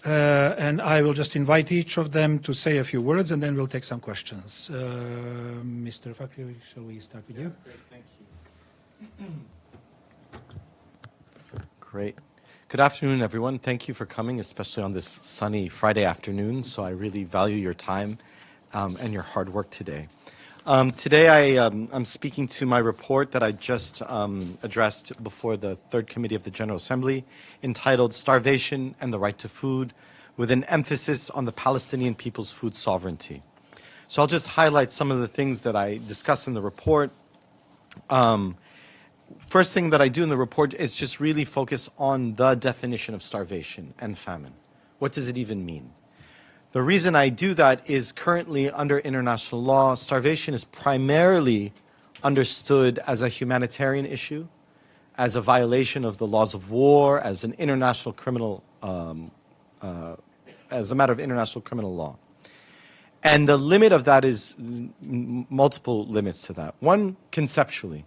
And I will just invite each of them to say a few words, and then we'll take some questions. Mr. Fakhri, shall we start with you? Great, thank you. Great. Good afternoon, everyone. Thank you for coming, especially on this sunny Friday afternoon. So I really value your time and your hard work today. Today I'm speaking to my report that I just addressed before the Third Committee of the General Assembly, entitled Starvation and the Right to Food, with an emphasis on the Palestinian people's food sovereignty. So I'll just highlight some of the things that I discuss in the report. First thing that I do in the report is just really focus on the definition of starvation and famine. What does it even mean? The reason I do that is currently under international law, starvation is primarily understood as a humanitarian issue, as a violation of the laws of war, as an international criminal, as a matter of international criminal law. And the limit of that is multiple limits to that. One, conceptually,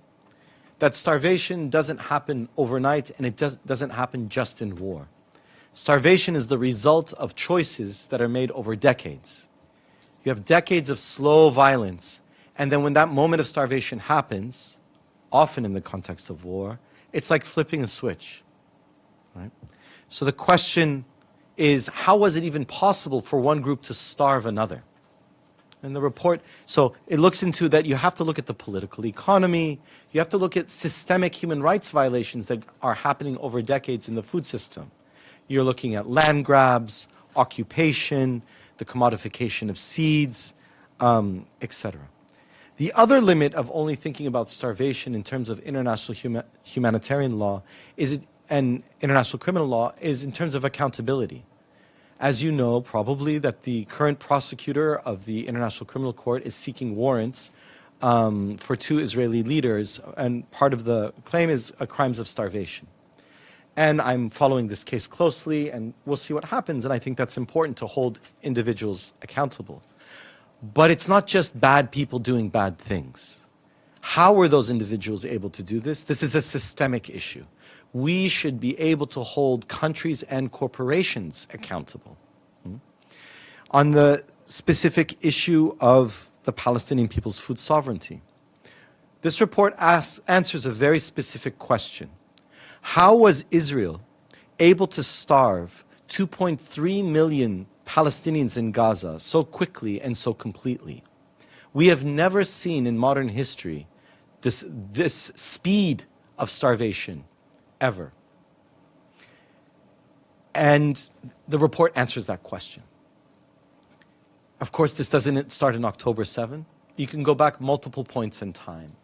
that starvation doesn't happen overnight, and it doesn't happen just in war. Starvation is the result of choices that are made over decades. You have decades of slow violence, and then when that moment of starvation happens, often in the context of war, it's like flipping a switch, right? So the question is, how was it even possible for one group to starve another? And the report, so it looks into that you have to look at the political economy, you have to look at systemic human rights violations that are happening over decades in the food system. You're looking at land grabs, occupation, the commodification of seeds, etc. The other limit of only thinking about starvation in terms of international humanitarian law and international criminal law is in terms of accountability. As you know, probably, that the current prosecutor of the International Criminal Court is seeking warrants for 2 Israeli leaders, and part of the claim is crimes of starvation. And I'm following this case closely, and we'll see what happens, and I think that's important to hold individuals accountable. But it's not just bad people doing bad things. How were those individuals able to do this? This is a systemic issue. We should be able to hold countries and corporations accountable. On the specific issue of the Palestinian people's food sovereignty, this report answers a very specific question. How was Israel able to starve 2.3 million Palestinians in Gaza so quickly and so completely? We have never seen in modern history this speed of starvation ever. And the report answers that question. Of course, this doesn't start in October 7. You can go back multiple points in time.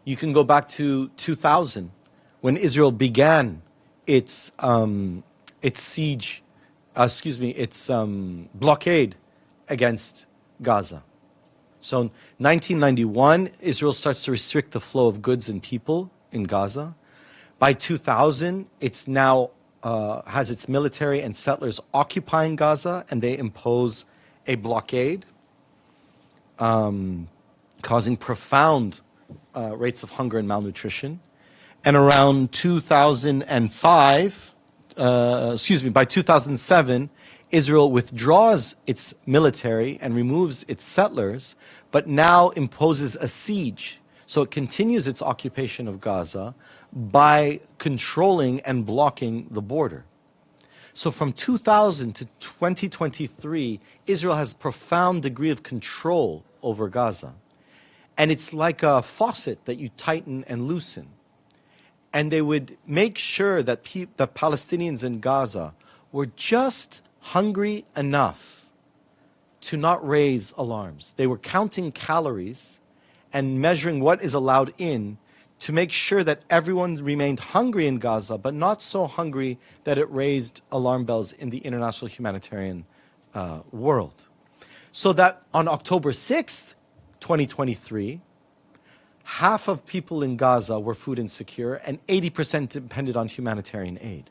You can go back to 2000, when Israel began its blockade against Gaza. So in 1991, Israel starts to restrict the flow of goods and people in Gaza. By 2000, it's now has its military and settlers occupying Gaza, and they impose a blockade, causing profound rates of hunger and malnutrition. And around 2005, by 2007, Israel withdraws its military and removes its settlers, but now imposes a siege. So it continues its occupation of Gaza by controlling and blocking the border. So from 2000 to 2023, Israel has a profound degree of control over Gaza. And it's like a faucet that you tighten and loosen. And they would make sure that the Palestinians in Gaza were just hungry enough to not raise alarms. They were counting calories and measuring what is allowed in to make sure that everyone remained hungry in Gaza, but not so hungry that it raised alarm bells in the international humanitarian world. So that on October 6th, 2023, half of people in Gaza were food insecure and 80% depended on humanitarian aid.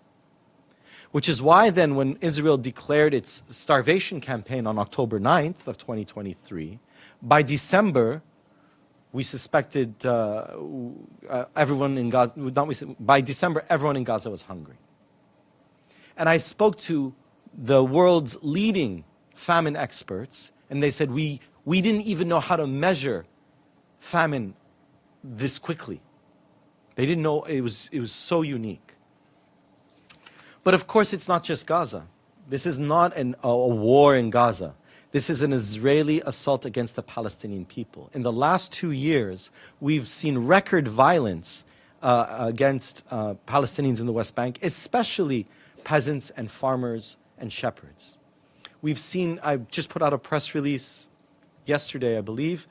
Which is why then when Israel declared its starvation campaign on October 9th of 2023, by December, we suspected everyone in Gaza, by December, everyone in Gaza was hungry. And I spoke to the world's leading famine experts, and they said, we didn't even know how to measure famine this quickly. They didn't know it was so unique. But of course, it's not just Gaza. This is not a war in Gaza. This is an Israeli assault against the Palestinian people. In the last 2 years, we've seen record violence against Palestinians in the West Bank, especially peasants and farmers and shepherds. We've seen, I just put out a press release yesterday, I believe,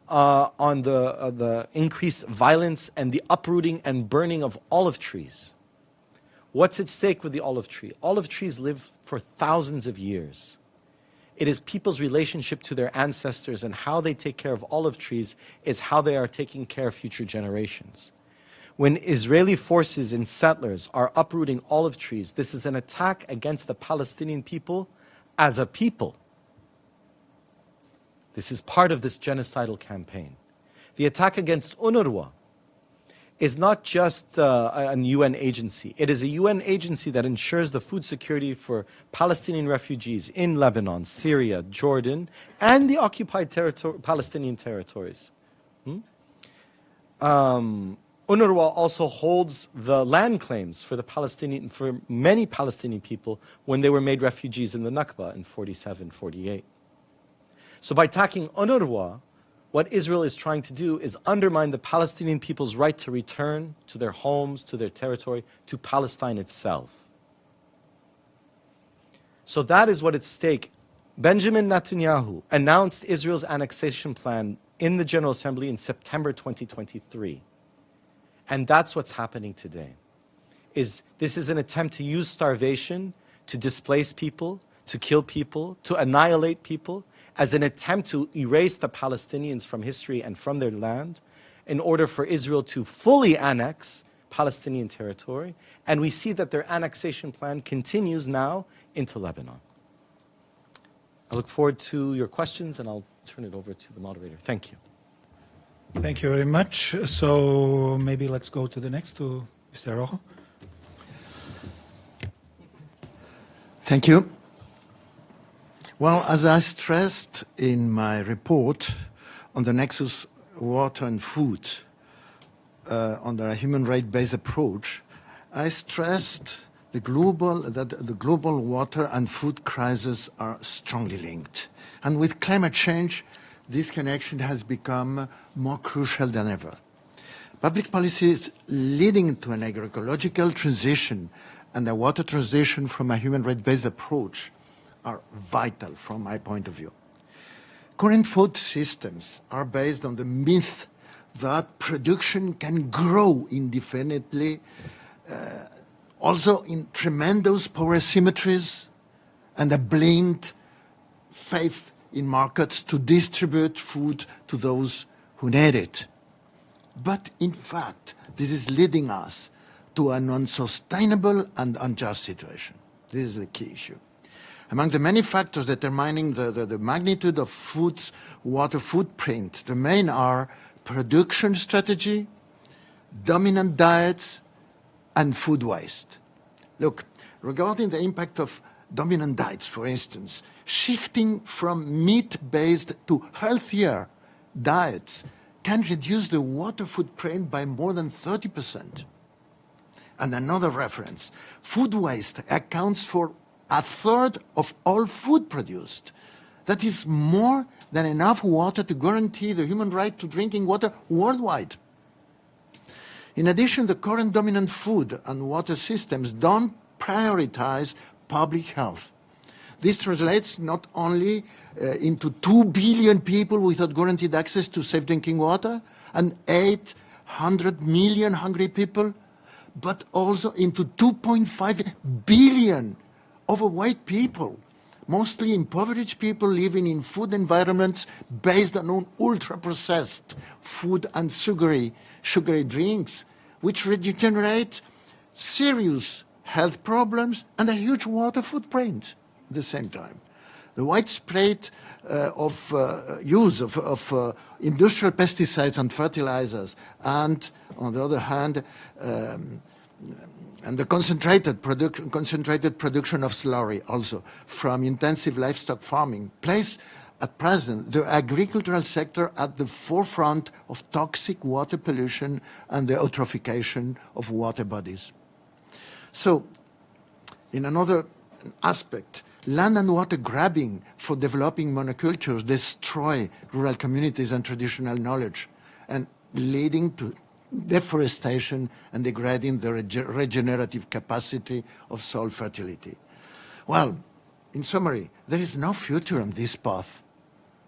on the increased violence and the uprooting and burning of olive trees. What's at stake with the olive tree? Olive trees live for thousands of years. It is people's relationship to their ancestors, and how they take care of olive trees is how they are taking care of future generations. When Israeli forces and settlers are uprooting olive trees, this is an attack against the Palestinian people as a people. This is part of this genocidal campaign. The attack against UNRWA is not just a UN agency. It is a UN agency that ensures the food security for Palestinian refugees in Lebanon, Syria, Jordan, and the occupied Palestinian territories. UNRWA also holds the land claims for many Palestinian people when they were made refugees in the Nakba in 47, 48. So by attacking UNRWA, what Israel is trying to do is undermine the Palestinian people's right to return to their homes, to their territory, to Palestine itself. So that is what at stake. Benjamin Netanyahu announced Israel's annexation plan in the General Assembly in September 2023. And that's what's happening today. This is an attempt to use starvation to displace people, to kill people, to annihilate people, as an attempt to erase the Palestinians from history and from their land in order for Israel to fully annex Palestinian territory. And we see that their annexation plan continues now into Lebanon. I look forward to your questions, and I'll turn it over to the moderator. Thank you. Thank you very much. So maybe let's go to the next, to Mr. Rojo. Thank you. Well, as I stressed in my report on the nexus water and food under a human rights-based approach, I stressed that the global water and food crisis are strongly linked. And with climate change, this connection has become more crucial than ever. Public policies leading to an agroecological transition and a water transition from a human rights-based approach are vital from my point of view. Current food systems are based on the myth that production can grow indefinitely, also in tremendous power asymmetries and a blind faith in markets to distribute food to those who need it. But in fact, this is leading us to an unsustainable and unjust situation. This is the key issue. Among the many factors determining the magnitude of food's water footprint, the main are production strategy, dominant diets, and food waste. Look, regarding the impact of dominant diets, for instance, shifting from meat-based to healthier diets can reduce the water footprint by more than 30%. And another reference, food waste accounts for a third of all food produced. That is more than enough water to guarantee the human right to drinking water worldwide. In addition, the current dominant food and water systems don't prioritize public health. This translates not only into 2 billion people without guaranteed access to safe drinking water and 800 million hungry people, but also into 2.5 billion overweight people, mostly impoverished people living in food environments based on ultra-processed food and sugary drinks, which generate serious health problems and a huge water footprint at the same time. The widespread use of industrial pesticides and fertilizers, and on the other hand, And the concentrated production of slurry also from intensive livestock farming place at present the agricultural sector at the forefront of toxic water pollution and the eutrophication of water bodies. So, in another aspect, land and water grabbing for developing monocultures destroy rural communities and traditional knowledge, and leading to deforestation and degrading the regenerative capacity of soil fertility. Well, in summary, there is no future on this path.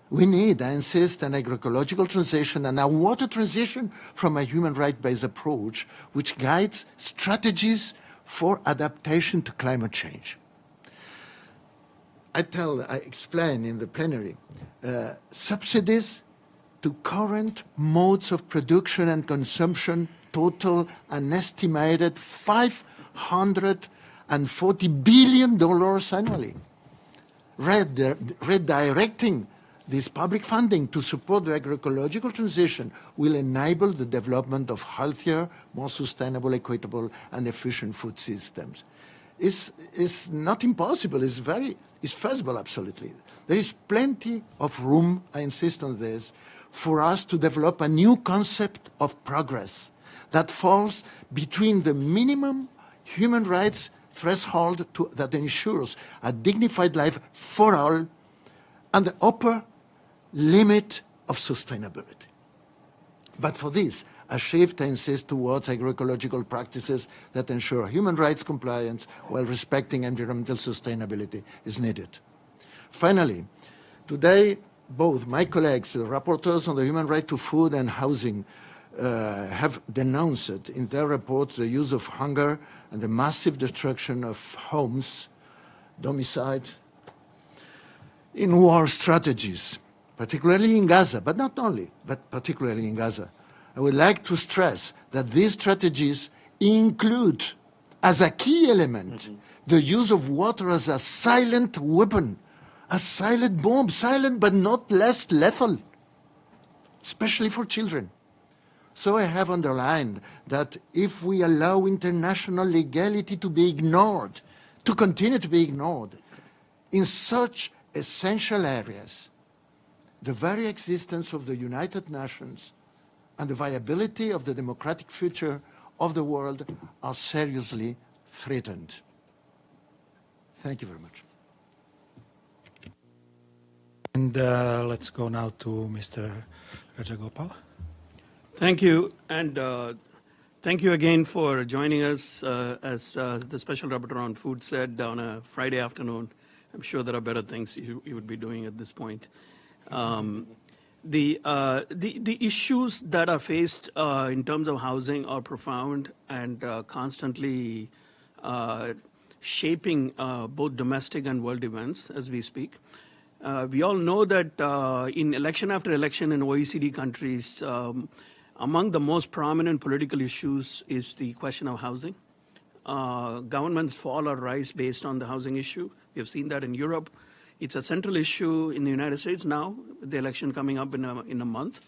We need, I insist, an agroecological transition and a water transition from a human rights-based approach which guides strategies for adaptation to climate change. I explain in the plenary, subsidies to current modes of production and consumption total an estimated $540 billion annually. Redirecting this public funding to support the agroecological transition will enable the development of healthier, more sustainable, equitable, and efficient food systems. It's not impossible, it's feasible, absolutely. There is plenty of room, I insist on this, for us to develop a new concept of progress that falls between the minimum human rights threshold that ensures a dignified life for all and the upper limit of sustainability. But for this, a shift, I insist, towards agroecological practices that ensure human rights compliance while respecting environmental sustainability is needed. Finally, today, both my colleagues, the rapporteurs on the human right to food and housing, have denounced in their reports the use of hunger and the massive destruction of homes, domiciled, in war strategies, particularly in Gaza, but not only, but particularly in Gaza. I would like to stress that these strategies include, as a key element, the use of water as a silent weapon, a silent bomb, silent but not less lethal, especially for children. So I have underlined that if we allow international legality to be ignored, to continue to be ignored, in such essential areas, the very existence of the United Nations and the viability of the democratic future of the world are seriously threatened. Thank you very much. And let's go now to Mr. Rajagopal. Thank you, and thank you again for joining us. As the Special Rapporteur on Food said, on a Friday afternoon, I'm sure there are better things you would be doing at this point. The issues that are faced in terms of housing are profound and constantly shaping both domestic and world events as we speak. We all know that in election after election in OECD countries, among the most prominent political issues is the question of housing. Governments fall or rise based on the housing issue. We have seen that in Europe. It's a central issue in the United States now, the election coming up in a month,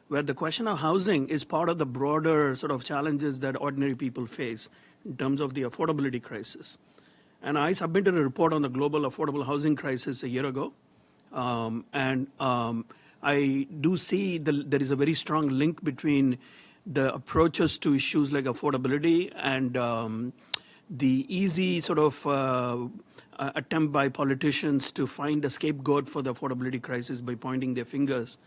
where the question of housing is part of the broader sort of challenges that ordinary people face in terms of the affordability crisis. And I submitted a report on the global affordable housing crisis a year ago. I do see there is a very strong link between the approaches to issues like affordability and the easy sort of attempt by politicians to find a scapegoat for the affordability crisis by pointing their fingers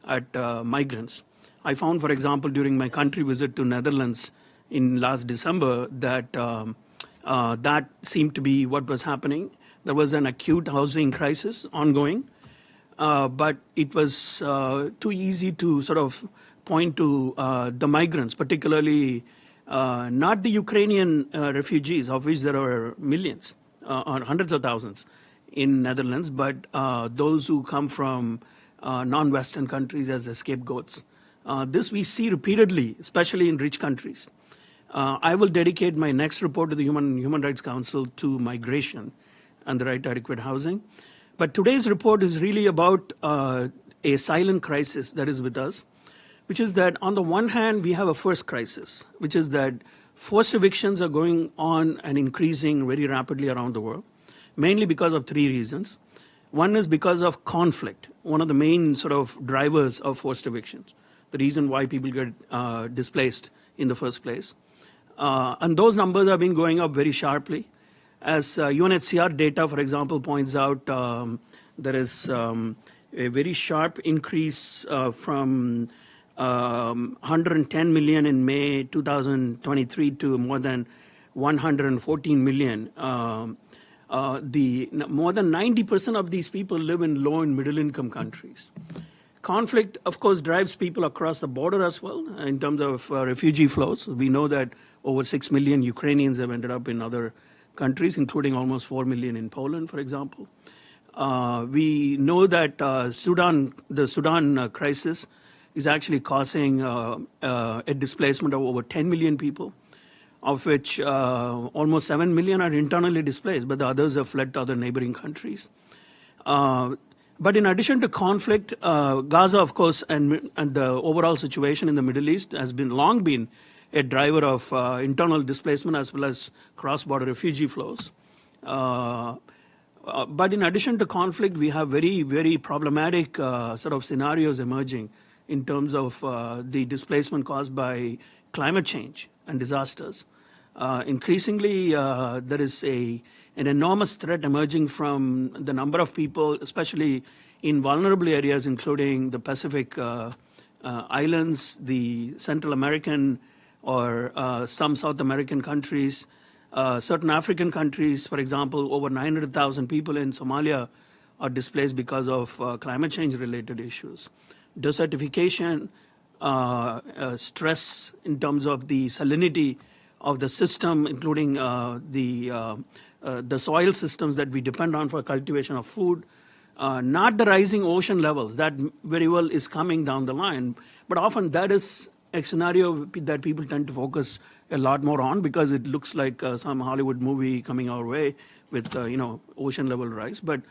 at migrants. I found, for example, during my country visit to Netherlands in last December that that seemed to be what was happening. There was an acute housing crisis ongoing. But it was too easy to sort of point to the migrants, particularly not the Ukrainian refugees, of which there are millions or hundreds of thousands in Netherlands, but those who come from non-Western countries as scapegoats. This we see repeatedly, especially in rich countries. I will dedicate my next report to the Human Rights Council to migration and the right to adequate housing. But today's report is really about a silent crisis that is with us, which is that on the one hand, we have a first crisis, which is that Forced evictions are going on and increasing very rapidly around the world, mainly because of three reasons. One is because of conflict, one of the main sort of drivers of forced evictions, the reason why people get displaced in the first place. And those numbers have been going up very sharply. As UNHCR data, for example, points out, there is a very sharp increase from 110 million in May 2023 to more than 114 million. More than 90% of these people live in low and middle income countries. Conflict, of course, drives people across the border as well in terms of refugee flows. We know that over 6 million Ukrainians have ended up in other countries, including almost 4 million in Poland, for example. We know that the Sudan crisis is actually causing a displacement of over 10 million people, of which almost 7 million are internally displaced, but the others have fled to other neighboring countries. But in addition to conflict, Gaza, of course, and the overall situation in the Middle East has long been a driver of internal displacement as well as cross-border refugee flows. But in addition to conflict, we have very, very problematic sort of scenarios emerging in terms of the displacement caused by climate change and disasters. Increasingly, there is an enormous threat emerging from the number of people, especially in vulnerable areas, including the Pacific islands, the Central American or some South American countries, certain African countries. For example, over 900,000 people in Somalia are displaced because of climate change-related issues. Desertification, stress in terms of the salinity of the system, including the soil systems that we depend on for cultivation of food, not the rising ocean levels. That very well is coming down the line, but often that is a scenario that people tend to focus a lot more on because it looks like some Hollywood movie coming our way with ocean level rise. But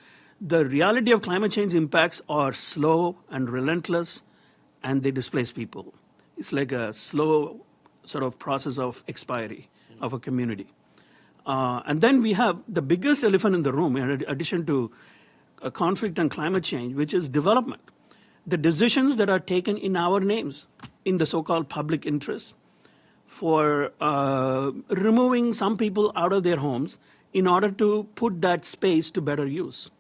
the reality of climate change impacts are slow and relentless, and they displace people. It's like a slow sort of process of expiry of a community. And then we have the biggest elephant in the room, in addition to conflict and climate change, which is development. The decisions that are taken in our names, in the so-called public interest, for removing some people out of their homes in order to put that space to better use.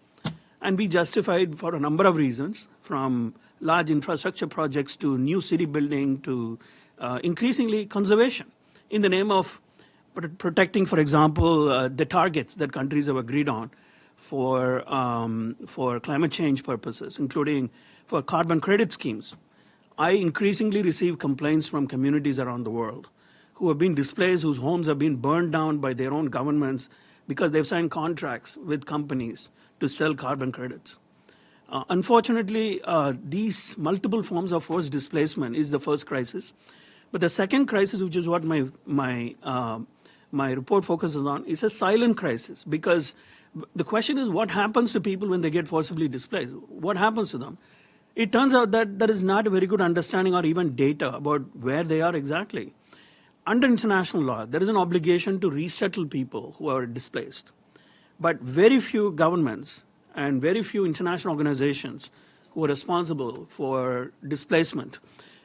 And we justified for a number of reasons, from large infrastructure projects to new city building to increasingly conservation in the name of protecting, for example, the targets that countries have agreed on for climate change purposes, including for carbon credit schemes. I increasingly receive complaints from communities around the world who have been displaced, whose homes have been burned down by their own governments because they've signed contracts with companies to sell carbon credits. Unfortunately, these multiple forms of forced displacement is the first crisis. But the second crisis, which is what my report focuses on, is a silent crisis, because the question is what happens to people when they get forcibly displaced? What happens to them? It turns out that there is not a very good understanding or even data about where they are exactly. Under international law, there is an obligation to resettle people who are displaced. But very few governments and very few international organizations who are responsible for displacement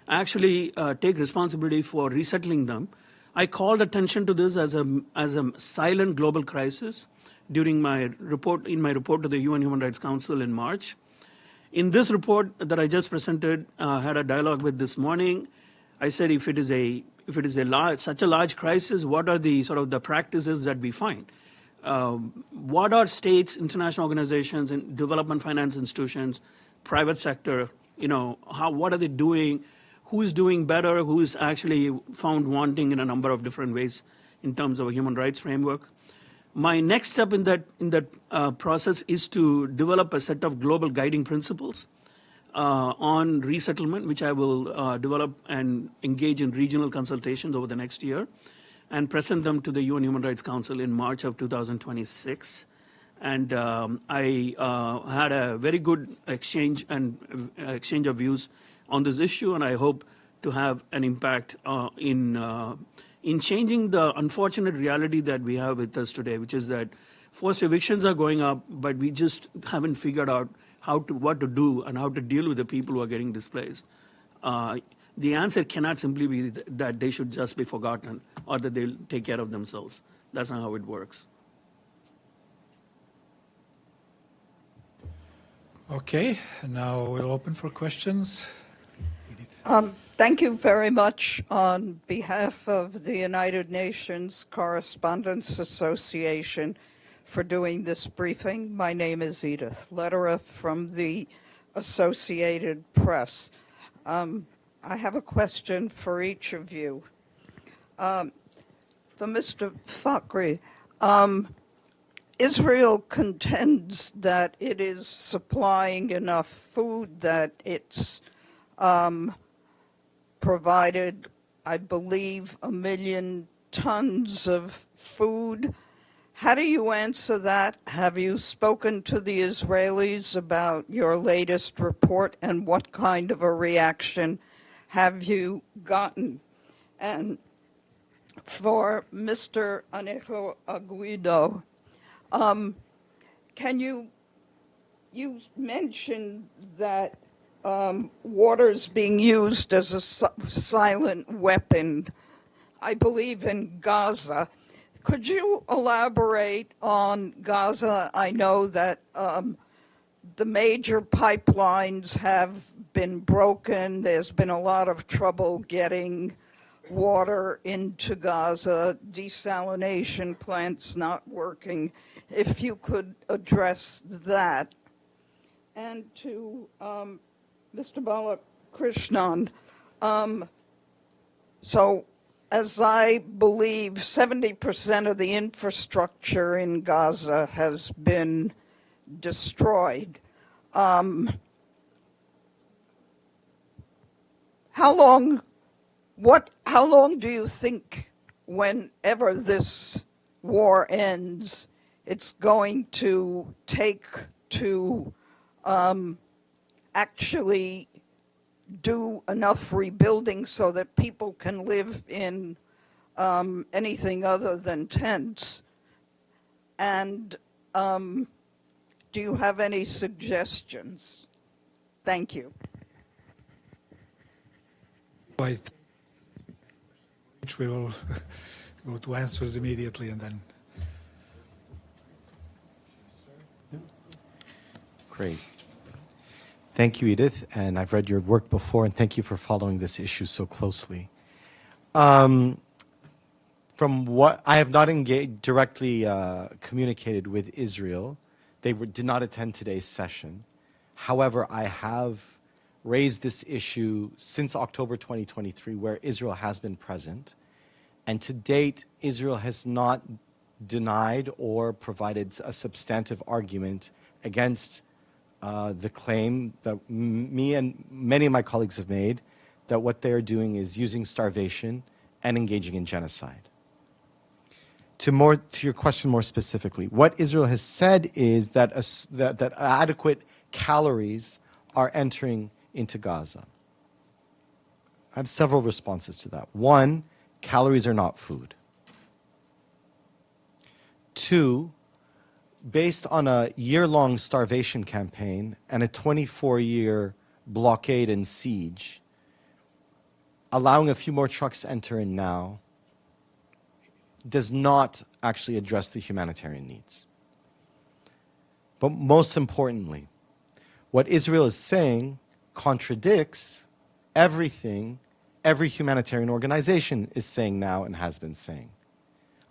actually take responsibility for resettling them. I called attention to this as a silent global crisis during my report to the UN Human Rights Council in March. In this report that I just presented, had a dialogue with this morning, I said if it is such a large crisis, what are the sort of the practices that we find? What are states, international organizations, and development finance institutions, private sector, what are they doing? Who is doing better? Who is actually found wanting in a number of different ways in terms of a human rights framework? My next step in that process is to develop a set of global guiding principles on resettlement, which I will develop and engage in regional consultations over the next year, and present them to the UN Human Rights Council in March of 2026. And I had a very good exchange of views on this issue, and I hope to have an impact in in changing the unfortunate reality that we have with us today, which is that forced evictions are going up, but we just haven't figured out what to do and how to deal with the people who are getting displaced. The answer cannot simply be that they should just be forgotten or that they'll take care of themselves. That's not how it works. Okay, now we'll open for questions. Thank you very much on behalf of the United Nations Correspondents Association for doing this briefing. My name is Edith Lederer from the Associated Press. I have a question for each of you. For Mr. Fakhri, Israel contends that it is supplying enough food, that it's provided, I believe, 1 million tons of food. How do you answer that? Have you spoken to the Israelis about your latest report, and what kind of a reaction have you gotten? And for Mr. Anejo Aguido, you mentioned that water's being used as a silent weapon, I believe, in Gaza. Could you elaborate on Gaza? I know that the major pipelines have been broken. There's been a lot of trouble getting water into Gaza, desalination plants not working. If you could address that. And to Mr. Balakrishnan, so as I believe, 70% of the infrastructure in Gaza has been destroyed. How long do you think, whenever this war ends, it's going to take to actually do enough rebuilding so that people can live in anything other than tents? And do you have any suggestions? Thank you. Which we will go to answers immediately, and then. Great. Thank you, Edith, and I've read your work before, and thank you for following this issue so closely. From what I have not directly communicated with Israel, they did not attend today's session. However, I have raised this issue since October 2023, where Israel has been present, and to date, Israel has not denied or provided a substantive argument against the claim that me and many of my colleagues have made, that what they are doing is using starvation and engaging in genocide. To your question more specifically, what Israel has said is that that adequate calories are entering into Gaza. I have several responses to that. One, calories are not food. Two, based on a year-long starvation campaign and a 24-year blockade and siege, allowing a few more trucks to enter in now does not actually address the humanitarian needs. But most importantly, what Israel is saying contradicts everything every humanitarian organization is saying now and has been saying.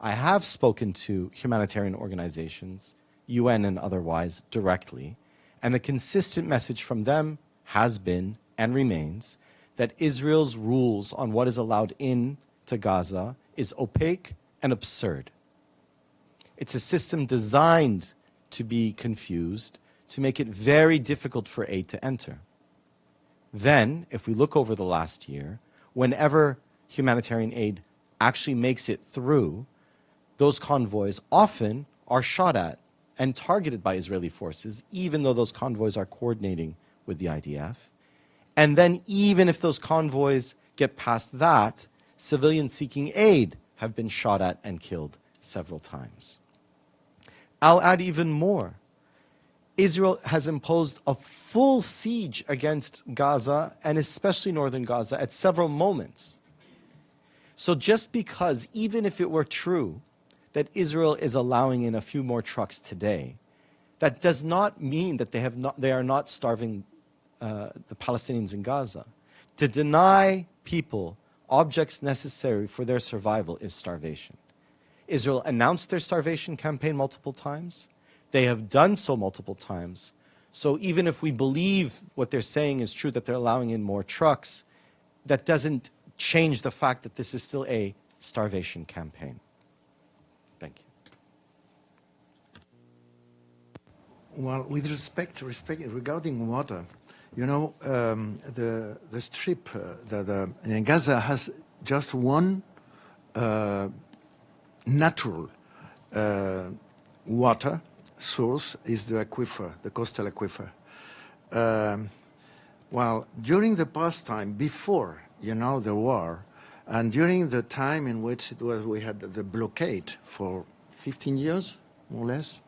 I have spoken to humanitarian organizations, UN and otherwise, directly, and the consistent message from them has been and remains that Israel's rules on what is allowed in to Gaza is opaque and absurd. It's a system designed to be confused, to make it very difficult for aid to enter. Then, if we look over the last year, whenever humanitarian aid actually makes it through, those convoys often are shot at and targeted by Israeli forces, even though those convoys are coordinating with the IDF. And then even if those convoys get past that, civilians seeking aid have been shot at and killed several times. I'll add even more. Israel has imposed a full siege against Gaza, and especially northern Gaza, at several moments. So just because, even if it were true that Israel is allowing in a few more trucks today, that does not mean that they are not starving the Palestinians in Gaza. To deny people objects necessary for their survival is starvation. Israel announced their starvation campaign multiple times. They have done so multiple times. So even if we believe what they're saying is true, that they're allowing in more trucks, that doesn't change the fact that this is still a starvation campaign. Thank you. Well, with respect regarding water, you know, the strip in Gaza has just one natural water source, is the aquifer, the coastal aquifer. Well, during the past time, before, you know, the war, and during the time in which it was, we had the blockade for 15 years, more or less,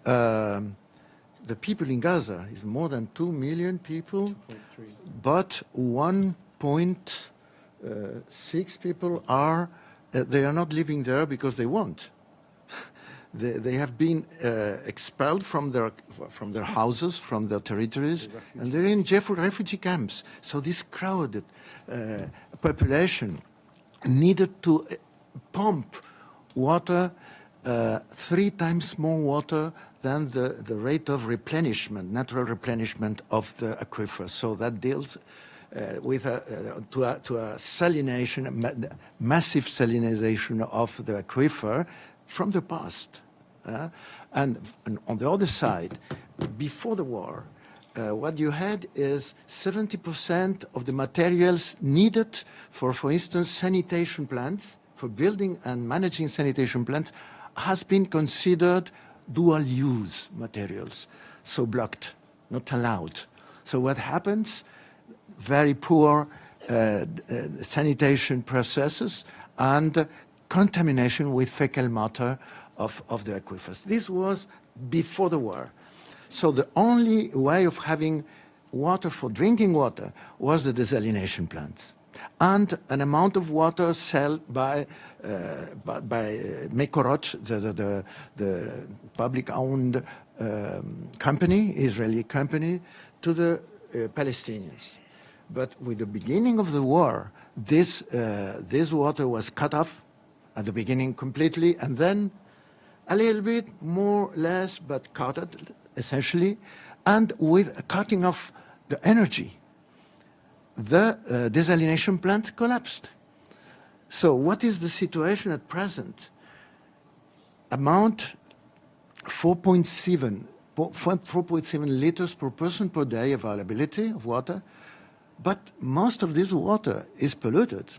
the people in Gaza is more than 2 million people, 2.3. But 1.6 people are, they are not living there because they want. They have been expelled from their houses, from their territories, and they're in refugee camps. So this crowded population needed to pump water, 3 times more water than the rate of replenishment, natural replenishment of the aquifer. So that deals with to a salination, massive salinization of the aquifer from the past. And on the other side, before the war, what you had is 70% of the materials needed for instance, sanitation plants, for building and managing sanitation plants, has been considered dual-use materials, so blocked, not allowed. So what happens? Very poor sanitation processes and contamination with fecal matter of the aquifers. This was before the war. So the only way of having water for drinking water was the desalination plants. And an amount of water sold by Mekorot, the public-owned company, Israeli company, to the Palestinians. But with the beginning of the war, this water was cut off at the beginning completely, and then a little bit, more or less, but cut it, essentially, and with cutting off the energy, the desalination plant collapsed. So what is the situation at present? Amount 4.7 liters per person per day availability of water, but most of this water is polluted.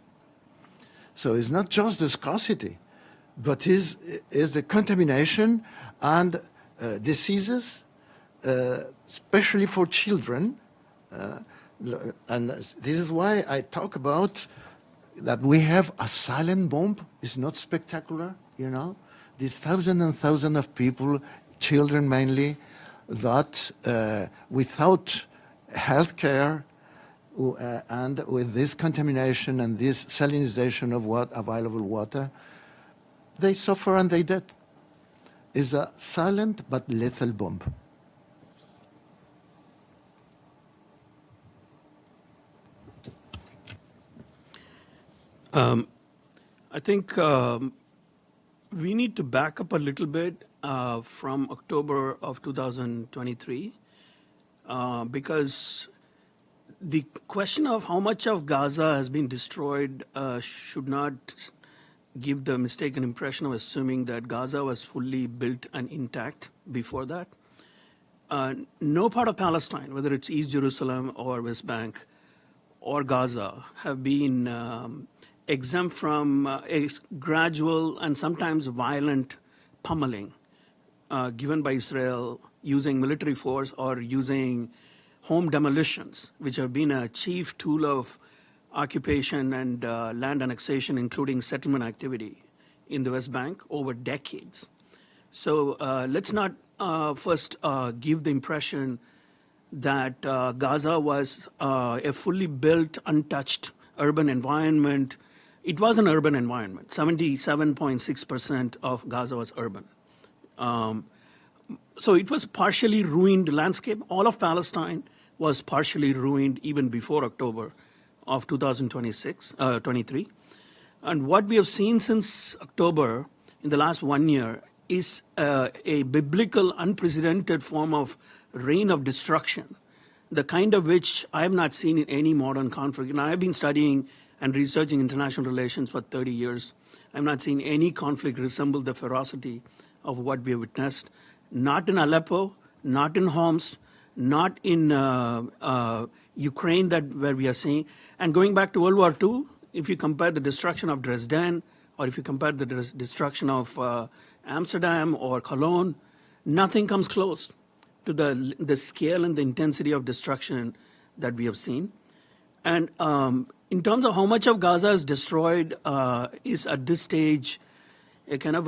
So it's not just the scarcity, but is the contamination and diseases, especially for children. And this is why I talk about that we have a silent bomb. It's not spectacular, you know. These thousands and thousands of people, children mainly, that without health care and with this contamination and this salinization of available water, they suffer and they die. It's a silent but lethal bomb. I think we need to back up a little bit from October of 2023 because the question of how much of Gaza has been destroyed should not give the mistaken impression of assuming that Gaza was fully built and intact before that. No part of Palestine, whether it's East Jerusalem or West Bank or Gaza, have been exempt from a gradual and sometimes violent pummeling given by Israel using military force or using home demolitions, which have been a chief tool of occupation and land annexation, including settlement activity in the West Bank over decades. So let's not first give the impression that Gaza was a fully built, untouched urban environment. It was an urban environment. 77.6% of Gaza was urban. So it was partially ruined landscape. All of Palestine was partially ruined even before October of 2023. And what we have seen since October in the last 1 year is a biblical, unprecedented form of reign of destruction, the kind of which I have not seen in any modern conflict. And I have been studying and researching international relations for 30 years. I have not seen any conflict resemble the ferocity of what we have witnessed, not in Aleppo, not in Homs, not in Ukraine where we are seeing. And going back to World War II, if you compare the destruction of Dresden, or if you compare the destruction of Amsterdam or Cologne, nothing comes close to the scale and the intensity of destruction that we have seen. And in terms of how much of Gaza is destroyed is at this stage a kind of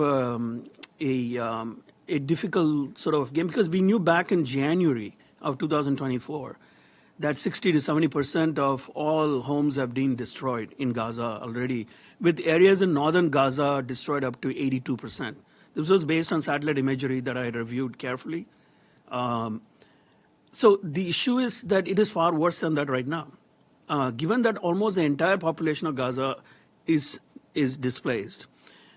a difficult sort of game, because we knew back in January of 2024 that 60 to 70% of all homes have been destroyed in Gaza already, with areas in northern Gaza destroyed up to 82%. This was based on satellite imagery that I reviewed carefully. So the issue is that it is far worse than that right now. Given that almost the entire population of Gaza is displaced,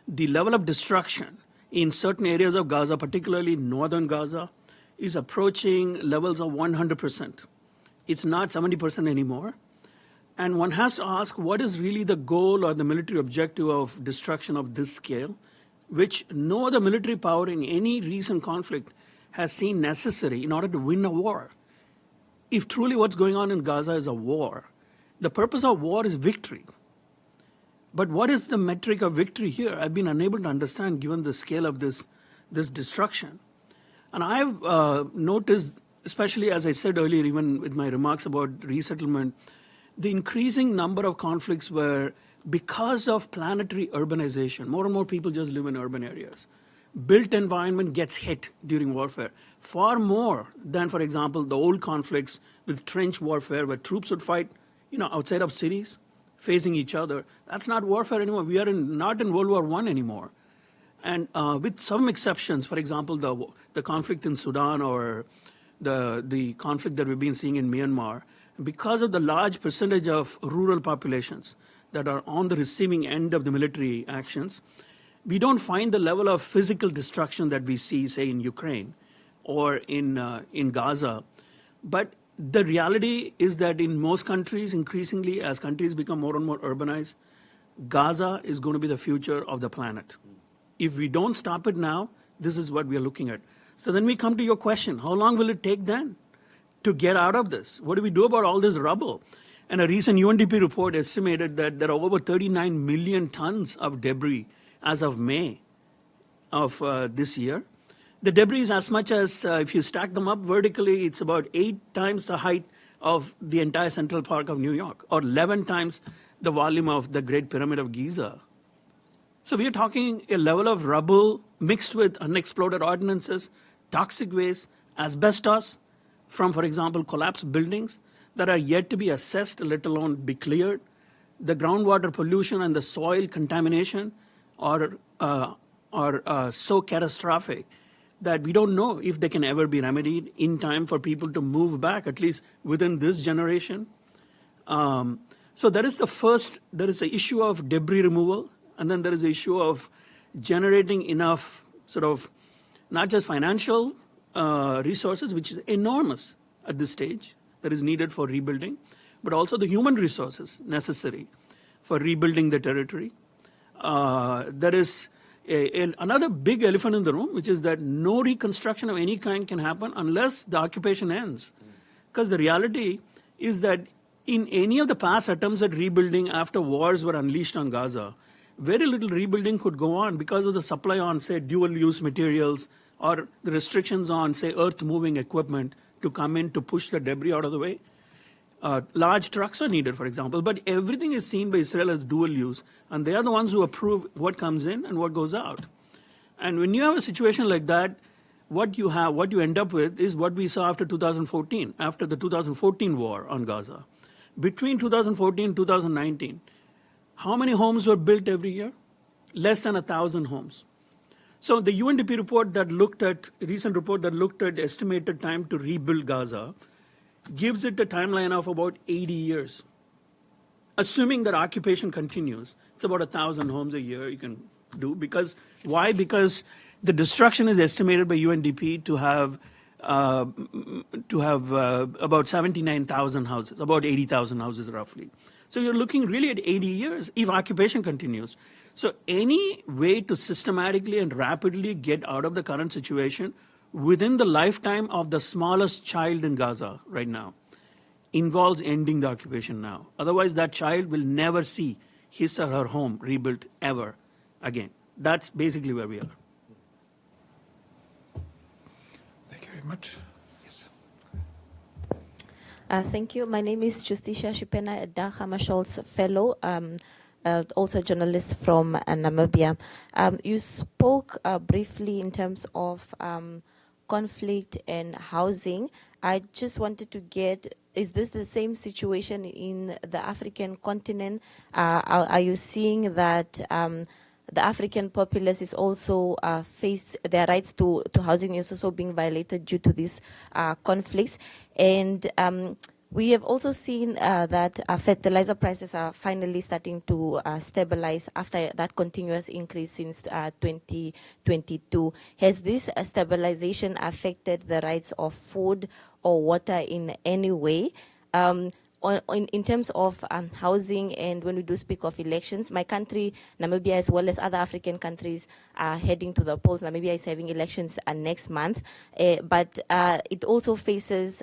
the level of destruction in certain areas of Gaza, particularly northern Gaza, is approaching levels of 100%. It's not 70% anymore. And one has to ask, what is really the goal or the military objective of destruction of this scale, which no other military power in any recent conflict has seen necessary in order to win a war? If truly what's going on in Gaza is a war, the purpose of war is victory. But what is the metric of victory here? I've been unable to understand given the scale of this destruction. And I've noticed, especially as I said earlier, even with my remarks about resettlement, the increasing number of conflicts where, because of planetary urbanization, more and more people just live in urban areas. Built environment gets hit during warfare, far more than, for example, the old conflicts with trench warfare where troops would fight, outside of cities, facing each other. That's not warfare anymore. We are not in World War I anymore. And with some exceptions, for example, the conflict in Sudan or the conflict that we've been seeing in Myanmar, because of the large percentage of rural populations that are on the receiving end of the military actions, we don't find the level of physical destruction that we see, say, in Ukraine or in Gaza. But the reality is that in most countries, increasingly, as countries become more and more urbanized, Gaza is going to be the future of the planet. If we don't stop it now, this is what we are looking at. So then we come to your question, how long will it take then to get out of this? What do we do about all this rubble? And a recent UNDP report estimated that there are over 39 million tons of debris as of May of this year. The debris is as much as, if you stack them up vertically, it's about 8 times the height of the entire Central Park of New York, or 11 times the volume of the Great Pyramid of Giza. So we are talking a level of rubble mixed with unexploded ordnances, toxic waste, asbestos from, for example, collapsed buildings that are yet to be assessed, let alone be cleared. The groundwater pollution and the soil contamination are so catastrophic that we don't know if they can ever be remedied in time for people to move back, at least within this generation. So there is the issue of debris removal, and then there is the issue of generating enough sort of, not just financial resources, which is enormous at this stage, that is needed for rebuilding, but also the human resources necessary for rebuilding the territory. There is another big elephant in the room, which is that no reconstruction of any kind can happen unless the occupation ends. Because the reality is that in any of the past attempts at rebuilding after wars were unleashed on Gaza, very little rebuilding could go on because of the supply on, say, dual-use materials or the restrictions on, say, earth-moving equipment to come in to push the debris out of the way. Large trucks are needed, for example, but everything is seen by Israel as dual use, and they are the ones who approve what comes in and what goes out. And when you have a situation like that, what you end up with is what we saw after 2014, after the 2014 war on Gaza. Between 2014 and 2019, how many homes were built every year? Less than 1,000 homes. So the UNDP report that looked at, recent report that looked at estimated time to rebuild Gaza, gives it a timeline of about 80 years. Assuming that occupation continues, it's about 1,000 homes a year you can do. Because why? Because the destruction is estimated by UNDP to have about 79,000 houses, about 80,000 houses roughly. So you're looking really at 80 years if occupation continues. So any way to systematically and rapidly get out of the current situation within the lifetime of the smallest child in Gaza right now involves ending the occupation now. Otherwise, that child will never see his or her home rebuilt ever again. That's basically where we are. Thank you very much. Yes. Thank you. My name is Justicia Shipena Edah. I'm a Scholz Fellow, also a journalist from Namibia. You spoke briefly in terms of conflict and housing. I just wanted to get, is this the same situation in the African continent? Are you seeing that the African populace is also face their rights to housing is also being violated due to these conflicts? And we have also seen that fertilizer prices are finally starting to stabilize after that continuous increase since 2022. Has this stabilization affected the rights of food or water in any way? In terms of housing, and when we do speak of elections, my country, Namibia, as well as other African countries, are heading to the polls. Namibia is having elections next month, but it also faces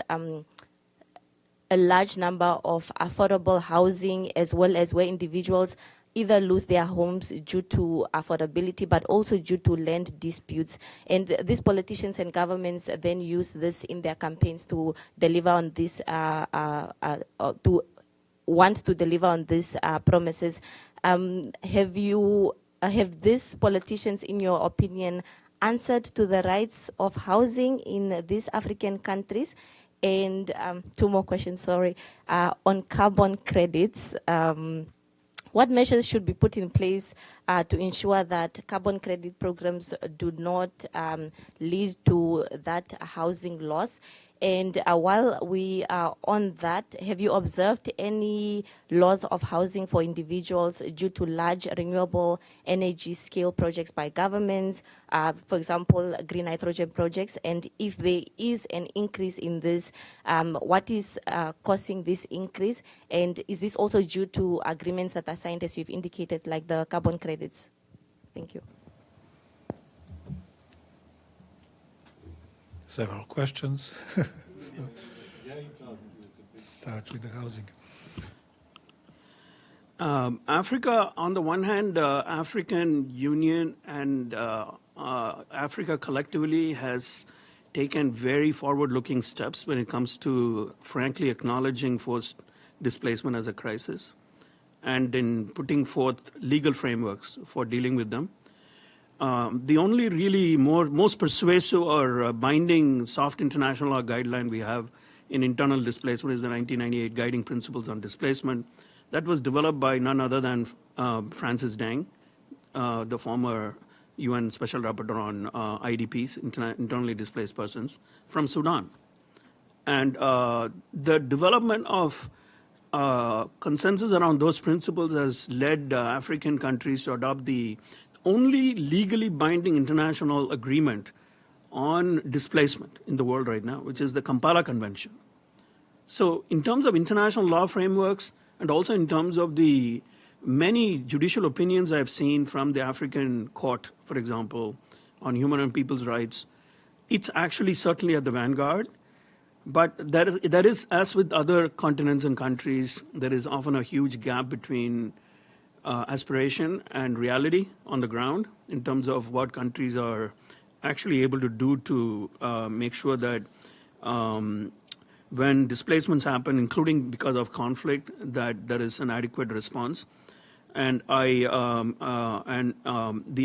a large number of affordable housing, as well as where individuals either lose their homes due to affordability, but also due to land disputes. And these politicians and governments then use this in their campaigns to deliver on this, to want to deliver on these promises. Have these politicians, in your opinion, answered to the rights of housing in these African countries? And two more questions, sorry. On carbon credits, what measures should be put in place to ensure that carbon credit programs do not lead to that housing loss? And while we are on that, have you observed any loss of housing for individuals due to large renewable energy scale projects by governments, for example, green hydrogen projects? And if there is an increase in this, what is causing this increase? And is this also due to agreements that are signed, as you've indicated, like the carbon credits? Thank you. Several questions. Start with the housing. Africa, on the one hand, African Union and Africa collectively has taken very forward-looking steps when it comes to, frankly, acknowledging forced displacement as a crisis and in putting forth legal frameworks for dealing with them. The only really most persuasive or binding soft international law guideline we have in internal displacement is the 1998 Guiding Principles on Displacement. That was developed by none other than Francis Deng, the former UN Special Rapporteur on IDPs, internally displaced persons, from Sudan. And the development of consensus around those principles has led African countries to adopt the only legally binding international agreement on displacement in the world right now, which is the Kampala Convention. So in terms of international law frameworks, and also in terms of the many judicial opinions I've seen from the African court, for example, on human and people's rights, it's actually certainly at the vanguard. But there is, as with other continents and countries, there is often a huge gap between aspiration and reality on the ground in terms of what countries are actually able to do to make sure that when displacements happen, including because of conflict, that there is an adequate response. And the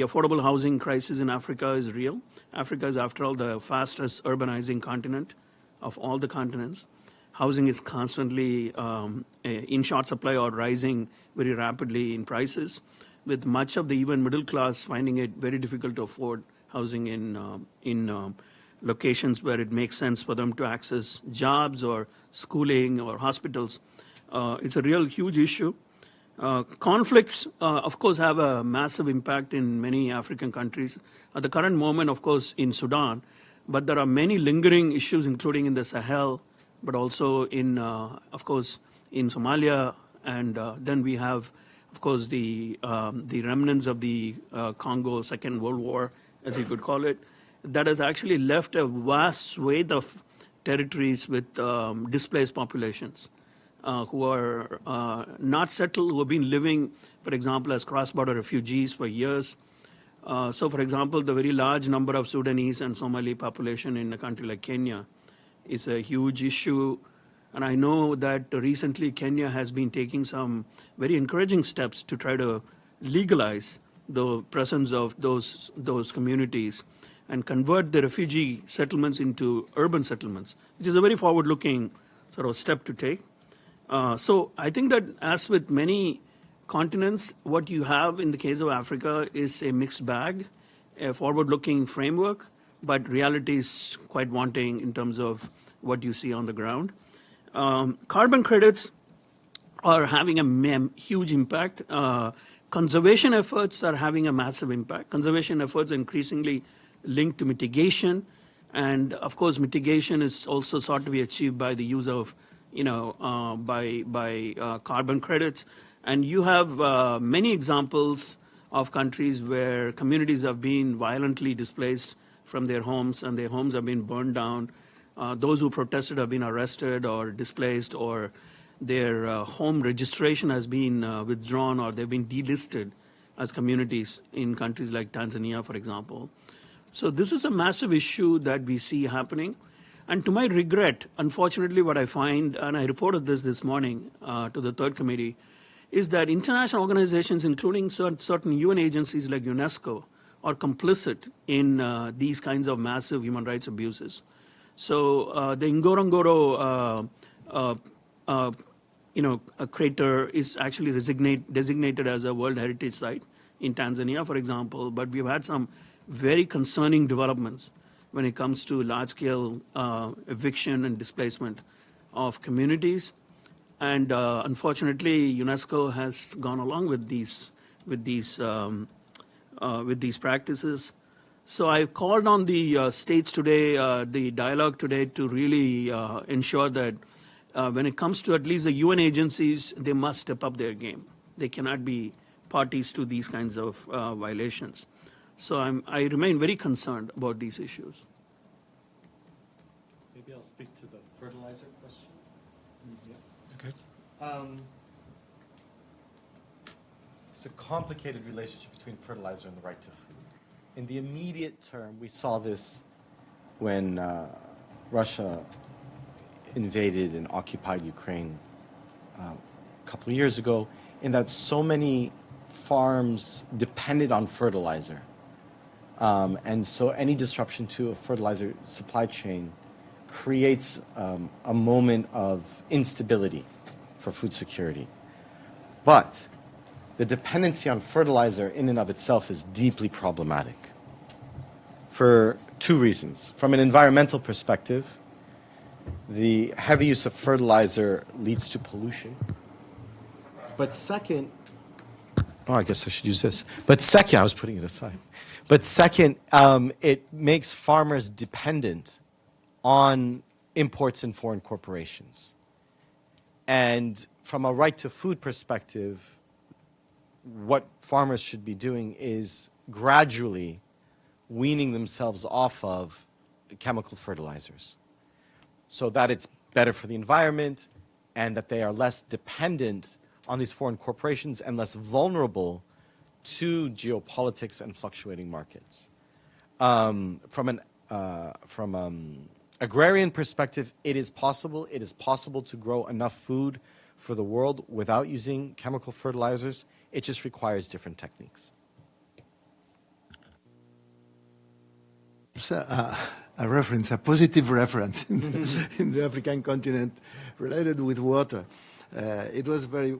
affordable housing crisis in Africa is real. Africa is, after all, the fastest urbanizing continent of all the continents. Housing is constantly in short supply or rising very rapidly in prices, with much of the even middle class finding it very difficult to afford housing in locations where it makes sense for them to access jobs or schooling or hospitals. It's a real huge issue. Conflicts, of course, have a massive impact in many African countries. At the current moment, of course, in Sudan, but there are many lingering issues, including in the Sahel, but also in, of course, in Somalia, and then we have, of course, the remnants of the Congo Second World War, as you could call it, that has actually left a vast swathe of territories with displaced populations who are not settled, who have been living, for example, as cross-border refugees for years. So, for example, the very large number of Sudanese and Somali population in a country like Kenya is a huge issue. And I know that recently Kenya has been taking some very encouraging steps to try to legalize the presence of those communities and convert the refugee settlements into urban settlements, which is a very forward-looking sort of step to take. So I think that, as with many continents, what you have in the case of Africa is a mixed bag, a forward-looking framework, but reality is quite wanting in terms of what you see on the ground. Carbon credits are having a huge impact. Conservation efforts are having a massive impact. Conservation efforts are increasingly linked to mitigation, and of course, mitigation is also sought to be achieved by the use of, carbon credits. And you have many examples of countries where communities have been violently displaced from their homes, and their homes have been burned down. Those who protested have been arrested or displaced, or their home registration has been withdrawn, or they've been delisted as communities in countries like Tanzania, for example. So this is a massive issue that we see happening. And to my regret, unfortunately, what I find, and I reported this morning to the third committee, is that international organizations, including certain UN agencies like UNESCO, are complicit in these kinds of massive human rights abuses. So the Ngorongoro, a crater is actually designated as a World Heritage Site in Tanzania, for example. But we've had some very concerning developments when it comes to large-scale eviction and displacement of communities. And unfortunately, UNESCO has gone along with these practices. So I called on the states today, the dialogue today, to really ensure that when it comes to at least the UN agencies, they must step up their game. They cannot be parties to these kinds of violations. So I remain very concerned about these issues. Maybe I'll speak to the fertilizer question. Okay. It's a complicated relationship between fertilizer and the right to food. In the immediate term, we saw this when Russia invaded and occupied Ukraine a couple of years ago, in that so many farms depended on fertilizer. And so any disruption to a fertilizer supply chain creates a moment of instability for food security. But the dependency on fertilizer in and of itself is deeply problematic for two reasons. From an environmental perspective, the heavy use of fertilizer leads to pollution. But second, I guess I should use this. But second, I was putting it aside. But second, it makes farmers dependent on imports and foreign corporations. And from a right to food perspective, what farmers should be doing is gradually weaning themselves off of chemical fertilizers so that it's better for the environment and that they are less dependent on these foreign corporations and less vulnerable to geopolitics and fluctuating markets. From agrarian perspective, it is possible. It is possible to grow enough food for the world without using chemical fertilizers. It just requires different techniques. So, a reference, a positive reference in the African continent related with water. It was very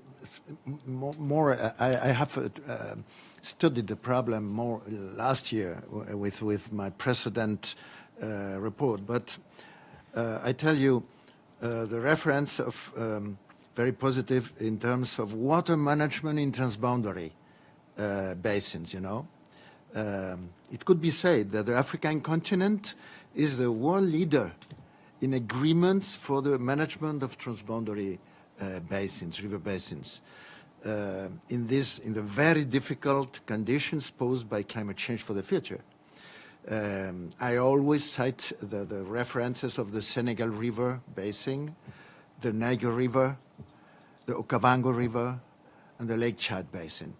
I have studied the problem more last year with my precedent report, but I tell you the reference of very positive in terms of water management in transboundary basins, you know. It could be said that the African continent is the world leader in agreements for the management of transboundary basins, river basins, in the very difficult conditions posed by climate change for the future. I always cite the references of the Senegal River basin, the Niger River, the Okavango River, and the Lake Chad basin.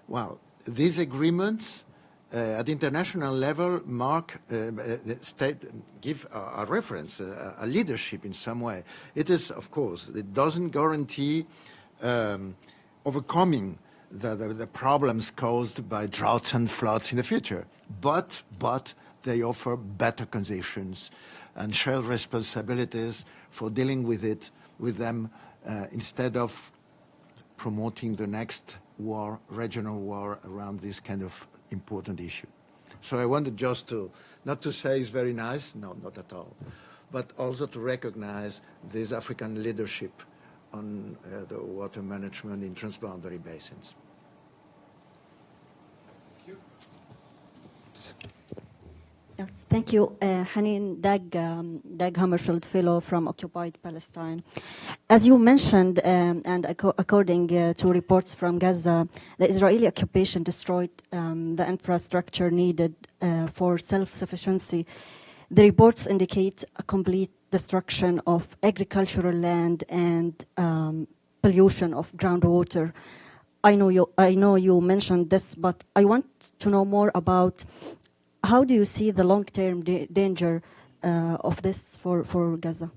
Well, these agreements at international level give a reference, a leadership in some way. It is, of course, it doesn't guarantee overcoming the problems caused by droughts and floods in the future, but they offer better conditions and shared responsibilities for dealing with them instead of promoting the next war, regional war around this kind of important issue. So I wanted just to, not to say it's very nice, no, not at all, but also to recognize this African leadership on the water management in transboundary basins. Thank you. Yes, thank you. Hanin Dag Hammarskjöld Fellow from Occupied Palestine. As you mentioned, and according to reports from Gaza, the Israeli occupation destroyed the infrastructure needed for self-sufficiency. The reports indicate a complete destruction of agricultural land and pollution of groundwater. I know you mentioned this, but I want to know more about how do you see the long-term danger of this for Gaza?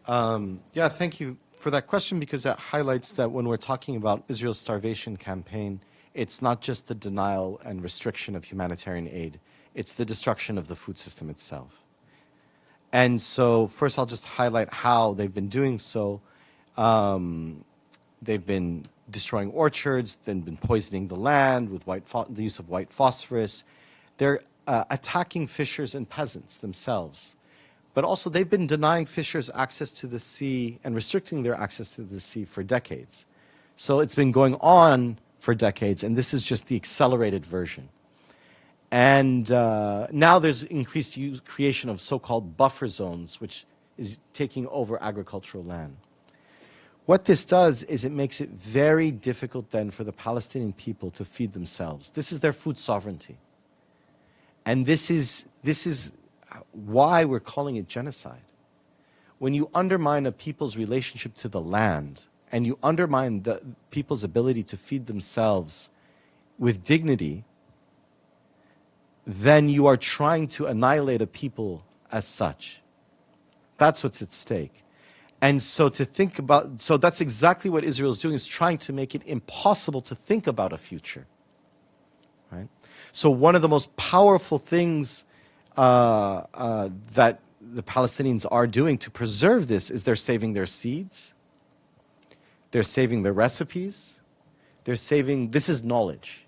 Yeah, thank you for that question, because that highlights that when we're talking about Israel's starvation campaign, it's not just the denial and restriction of humanitarian aid, it's the destruction of the food system itself. And so first I'll just highlight how they've been doing so. They've been destroying orchards, then been poisoning the land with the use of white phosphorus. They're attacking fishers and peasants themselves. But also they've been denying fishers access to the sea and restricting their access to the sea for decades. So it's been going on for decades, and this is just the accelerated version. And now there's increased creation of so-called buffer zones, which is taking over agricultural land. What this does is it makes it very difficult then for the Palestinian people to feed themselves. This is their food sovereignty. And this is why we're calling it genocide. When you undermine a people's relationship to the land, and you undermine the people's ability to feed themselves with dignity, then you are trying to annihilate a people as such. That's what's at stake. And so so that's exactly what Israel is doing, is trying to make it impossible to think about a future. Right? So one of the most powerful things that the Palestinians are doing to preserve this is they're saving their seeds, they're saving their recipes, this is knowledge.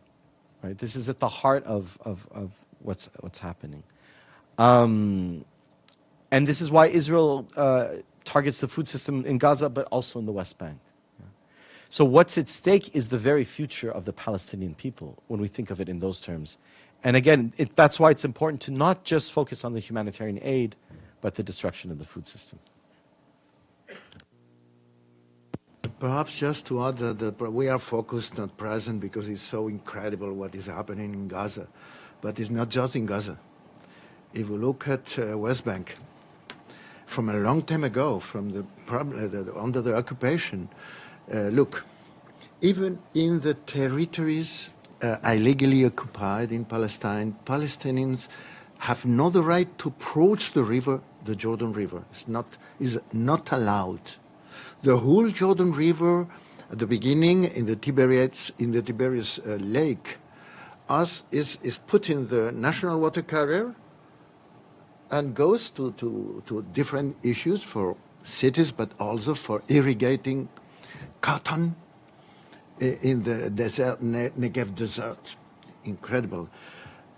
Right? This is at the heart of what's happening. And this is why Israel targets the food system in Gaza, but also in the West Bank. So what's at stake is the very future of the Palestinian people, when we think of it in those terms. And again, that's why it's important to not just focus on the humanitarian aid, but the destruction of the food system. Perhaps just to add that we are focused at present because it's so incredible what is happening in Gaza. But it's not just in Gaza. If we look at West Bank, from a long time ago, from under the occupation, look, even in the territories illegally occupied in Palestine. Palestinians have no the right to approach the river, the Jordan River. Is not allowed. The whole Jordan River, at the beginning in the Tiberias Lake, is put in the national water carrier and goes to different issues for cities, but also for irrigating cotton in the desert, Negev desert. Incredible.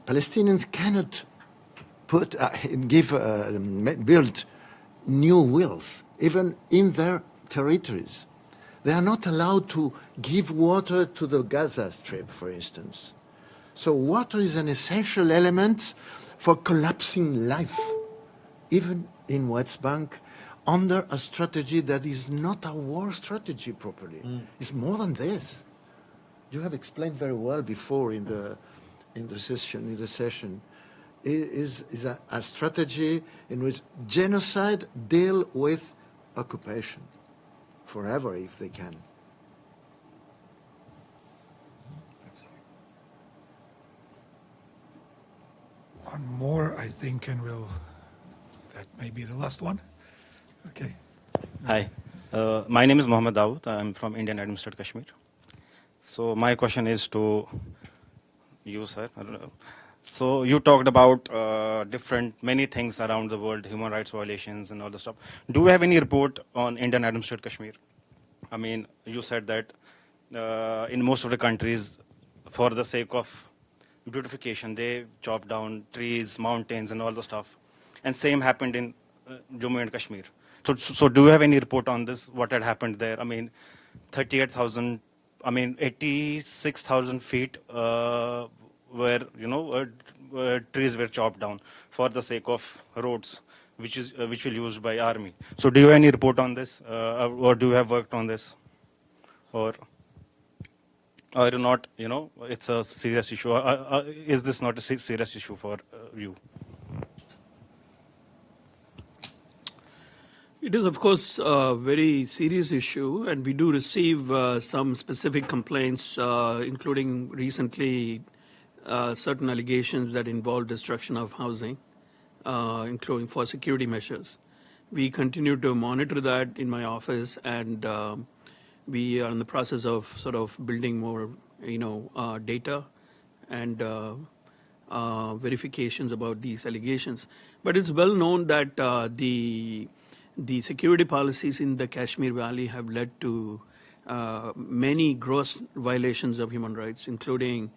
Palestinians cannot build new wells, even in their territories. They are not allowed to give water to the Gaza Strip, for instance. So water is an essential element for collapsing life, even in West Bank, under a strategy that is not a war strategy properly. It's more than this. You have explained very well before in the session. It is a strategy in which genocide deal with occupation forever if they can. One more, I think, and that may be the last one. Okay. Hi, my name is Mohammed Dawood. I'm from Indian Administrative Kashmir. So my question is to you, sir. So you talked about many things around the world, human rights violations and all the stuff. Do you have any report on Indian Administrative Kashmir? I mean, you said that in most of the countries, for the sake of beautification, they chop down trees, mountains, and all the stuff. And same happened in Jammu and Kashmir. So do you have any report on this? What had happened there? I mean, 86,000 feet where trees were chopped down for the sake of roads, which were used by army. So do you have any report on this, or do you have worked on this, or not? It's a serious issue. Is this not a serious issue for you? It is, of course, a very serious issue, and we do receive some specific complaints, including recently certain allegations that involve destruction of housing, including for security measures. We continue to monitor that in my office, and we are in the process of sort of building more, data and verifications about these allegations. But it's well known that the security policies in the Kashmir Valley have led to many gross violations of human rights, including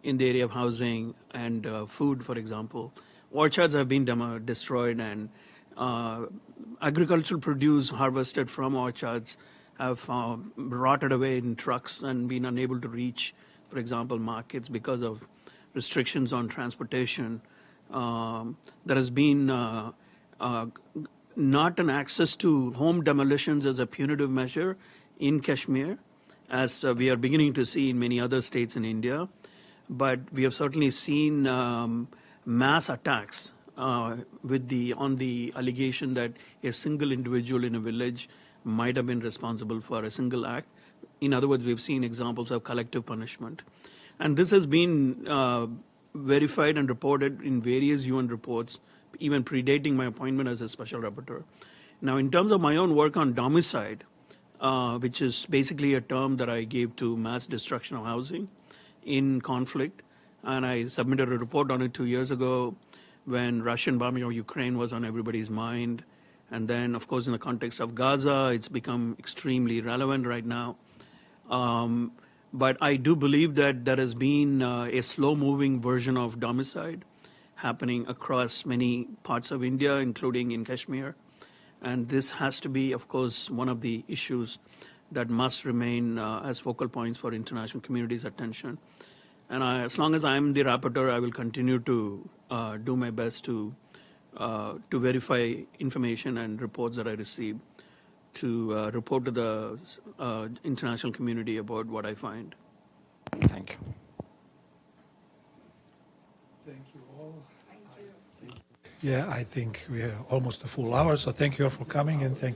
in the area of housing and food, for example. Orchards have been destroyed, and agricultural produce harvested from orchards have rotted away in trucks and been unable to reach, for example, markets because of restrictions on transportation. There has been not an access to home demolitions as a punitive measure in Kashmir, as we are beginning to see in many other states in India. But we have certainly seen mass attacks on the allegation that a single individual in a village might have been responsible for a single act. In other words, we've seen examples of collective punishment. And this has been verified and reported in various UN reports, even predating my appointment as a special rapporteur. Now, in terms of my own work on domicide, which is basically a term that I gave to mass destruction of housing in conflict, and I submitted a report on it 2 years ago when Russian bombing of Ukraine was on everybody's mind. And then, of course, in the context of Gaza, it's become extremely relevant right now. But I do believe that there has been a slow-moving version of domicide happening across many parts of India, including in Kashmir. And this has to be, of course, one of the issues that must remain as focal points for international community's attention. And as long as I'm the rapporteur, I will continue to do my best to verify information and reports that I receive, to report to the international community about what I find. Thank you. Thank you all. Thank you. Yeah, I think we are almost a full hour, so thank you all for coming, and thank you.